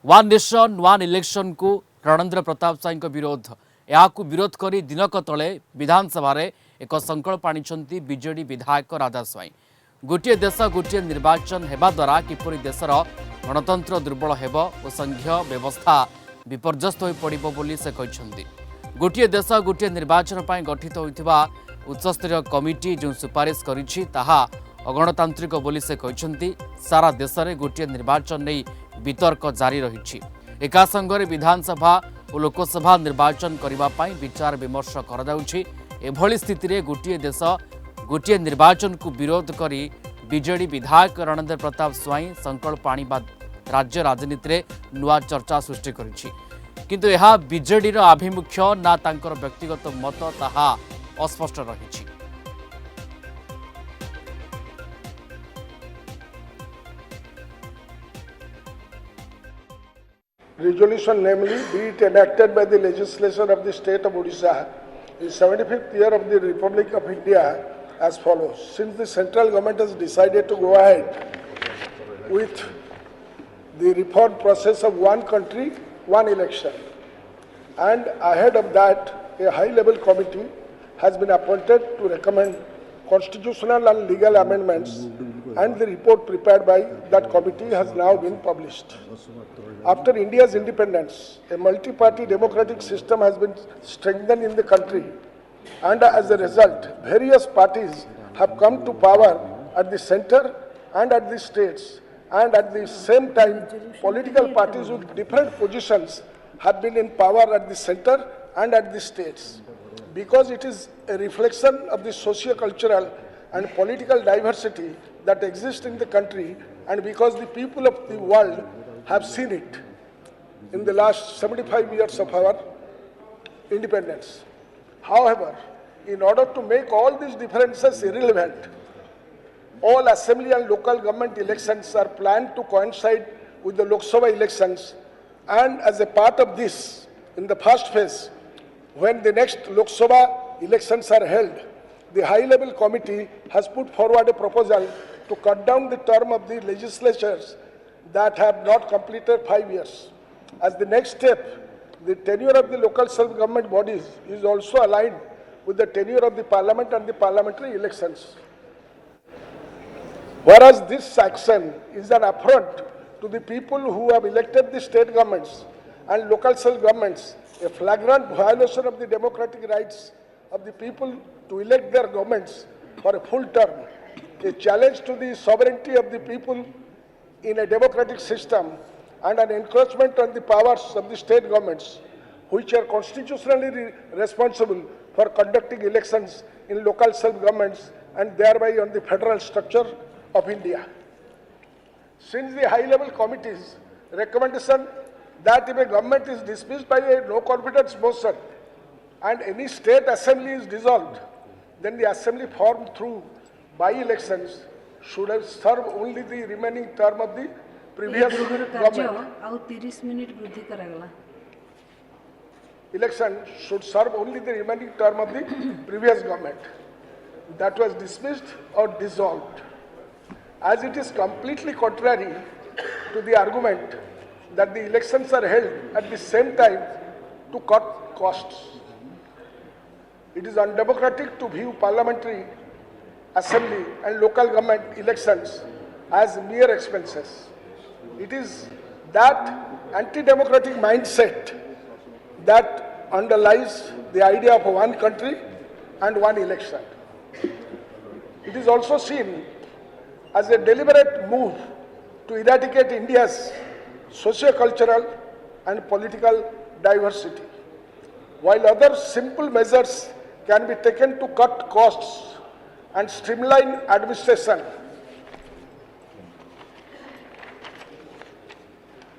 One nation one election को रणेंद्र प्रताप स्वाई विरोध या विरोध कर दिनक तले विधानसभा एक संकल्प आनी बीजेडी विधायक राधा स्वाई। गोटे देश गोटे निर्वाचन हेबा द्वारा किपरि देशर गणतंत्र दुर्बल हेब और संघीय व्यवस्था विपर्यस्त हो पड़िबो बोली से कहते। गोटे देश गोटे निर्वाचन पर गठित होइथिबा उच्चस्तरीय कमिटी जो सुपारिश करिछि ताहा अगणतांत्रिक बोली से कहते। सारा देश में गोटे निर्वाचन नहीं वितर्क जारी रही। एका संगरे विधानसभा और लोकसभा निर्वाचन करने विचार विमर्श एभली स्थिति में गोटे देश गोटे निर्वाचन को विरोध करी बीजेडी विधायक रणेंद्र प्रताप स्वाई संकल्प आनिबा राज्य राजनीति में नुआ चर्चा सृष्टि करिछि। किंतु यह बीजेडी आभिमुख्य ना तांकर व्यक्तिगत मत ताहा अस्पष्ट रही। Resolution, namely, be it enacted by the legislature of the state of Odisha in 75th year of the Republic of India as follows. Since the central government has decided to go ahead with the reform process of one country, one election, and ahead of that, a high-level committee has been appointed to recommend constitutional and legal amendments, and the report prepared by that committee has now been published. After India's independence, a multi-party democratic system has been strengthened in the country, and as a result, various parties have come to power at the center and at the states, and at the same time, political parties with different positions have been in power at the center and at the states. Because it is a reflection of the socio-cultural and political diversity that exists in the country, and because the people of the world have seen it in the last 75 years of our independence. However, in order to make all these differences irrelevant, all assembly and local government elections are planned to coincide with the Lok Sabha elections, and as a part of this, in the first phase, when the next Lok Sabha elections are held, the high-level committee has put forward a proposal to cut down the term of the legislatures that have not completed 5 years. As the next step, the tenure of the local self-government bodies is also aligned with the tenure of the parliament and the parliamentary elections. Whereas this action is an affront to the people who have elected the state governments and local self-governments, a flagrant violation of the democratic rights of the people to elect their governments for a full term, a challenge to the sovereignty of the people in a democratic system, and an encroachment on the powers of the state governments, which are constitutionally responsible for conducting elections in local self-governments and thereby on the federal structure of India. Since the high-level committee's recommendation that if a government is dismissed by a no-confidence motion and any state assembly is dissolved, then the assembly formed through by-elections should have served only the remaining term of the previous government. Election should serve only the remaining term of the previous government that was dismissed or dissolved, as it is completely contrary to the argument that the elections are held at the same time to cut costs. It is undemocratic to view parliamentary, assembly and local government elections as mere expenses. It is that anti-democratic mindset that underlies the idea of one country and one election. It is also seen as a deliberate move to eradicate India's socio-cultural and political diversity. While other simple measures can be taken to cut costs and streamline administration,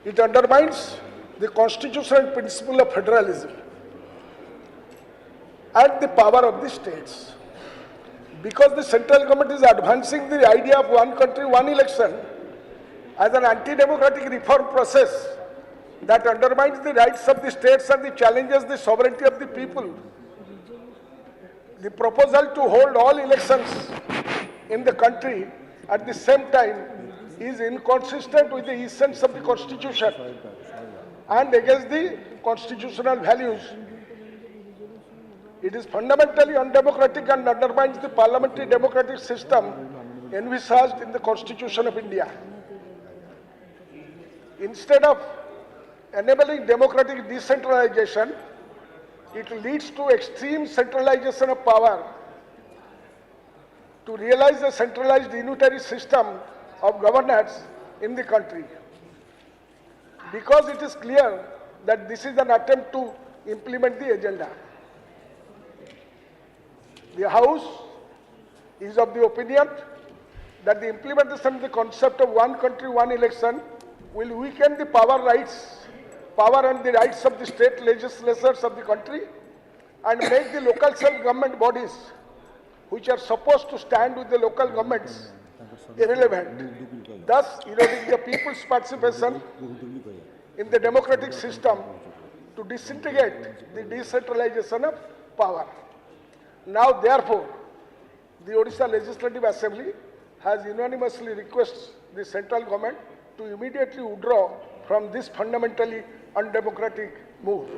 it undermines the constitutional principle of federalism and the power of the states. Because the central government is advancing the idea of one country, one election as an anti-democratic reform process that undermines the rights of the states and challenges the sovereignty of the people. The proposal to hold all elections in the country at the same time is inconsistent with the essence of the Constitution and against the constitutional values. It is fundamentally undemocratic and undermines the parliamentary democratic system envisaged in the Constitution of India. Instead of enabling democratic decentralization, it leads to extreme centralization of power. To realize a centralized unitary system of governance in the country. Because it is clear that this is an attempt to implement the agenda. The House is of the opinion that the implementation of the concept of one country, one election will weaken the power and the rights of the state legislatures of the country and make the local self-government bodies, which are supposed to stand with the local governments, irrelevant, thus eroding the people's participation in the democratic system to disintegrate the decentralization of power. Now, therefore, the Odisha Legislative Assembly has unanimously requested the central government to immediately withdraw from this fundamentally undemocratic move.